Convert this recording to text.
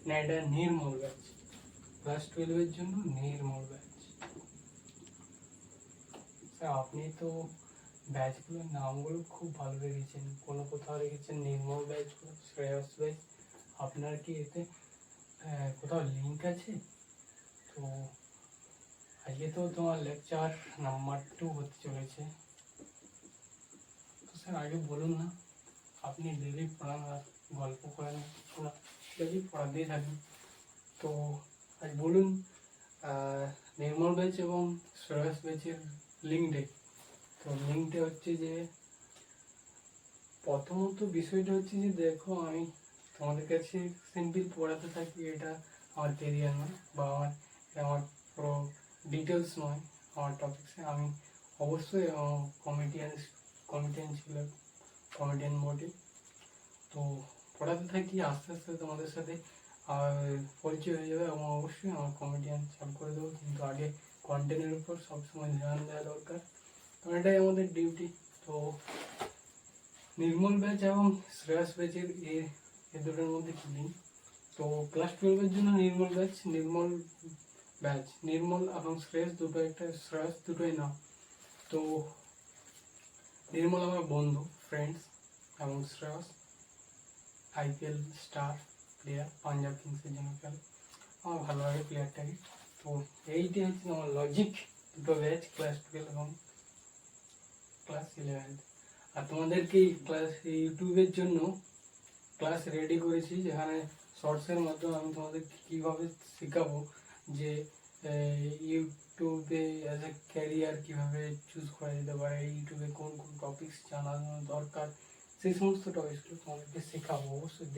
না এটা নির্মল batch, class 12-এর জন্য নির্মল ব্যাচ। স্যার আপনি তো ব্যাচগুলোর নামগুলো খুব ভালো রেখেছেন, কোনো কোথাও রেখেছেন নির্মল ব্যাচ, শ্রেয়স ব্যাচ। আপনার কি এতে কোথাও লিঙ্ক আছে? তো আজকে তো তোমার লেকচার নাম্বার 2 হতে চলেছে। তো স্যার আগে বলুন না, আপনি ডেলি পড়ান আর গল্প করেন, কিছু না ডেলি পড়াতেই থাকেন। তো আজ বলুন নির্মল ব্যাচ এবং শ্রেয়স ব্যাচের লিঙ্ক ডে। তো লিঙ্কটা হচ্ছে যে, প্রথমত বিষয়টা হচ্ছে যে দেখো, আমি তোমাদের কাছে সিম্পল পড়াতে থাকি, এটা আমার কেরিয়ার নয় বা আমার পুরো ডিটেলস নয় আমার টপিক্সে। আমি অবশ্যই কমেডিয়ান ছিল, কমেডিয়ান মোডে। তো পড়াতে থাকি, আস্তে আস্তে তোমাদের সাথে পরিচয় হয়ে যাবে এবং অবশ্যই আমার কমেডিয়ান চালু করে দেবো, কিন্তু আগে কন্টেন্টের উপর সবসময় ধ্যান দেওয়া দরকার, তো এটাই আমাদের ডিউটি। তো নির্মল ব্যাচ এবং শ্রেয়স ব্যাচের এ দুটোর মধ্যে কি লিঙ্ক? তো ক্লাস 12-এর জন্য নির্মল ব্যাচ, নির্মল এবং শ্রেয়স দুটো একটা, শ্রেয়স দুটোই নাম। তো নির্মল আমার বন্ধু, ফ্রেন্ডস, এবং Shreyas IPL star player, Punjab কিংসের জন্য খেলে, আমার ভালো লাগে প্লেয়ারটাকে। তো এইটি হচ্ছে আমার লজিক, দুটো ব্যাচ, ক্লাস 12 এবং ক্লাস 11। আর তোমাদেরকে ক্লাস ইউটিউবের জন্য ক্লাস রেডি করেছি, যেখানে শর্টসের মাধ্যমে আমি তোমাদেরকে কীভাবে শেখাবো যে ইউটিউবে অ্যাজ এ ক্যারিয়ার কীভাবে চুজ করা যেতে পারে, ইউটিউবে কোন কোন টপিকস জানানো দরকার, সেই সমস্ত টপিকসগুলো তোমাদেরকে শেখাবো অবশ্যই।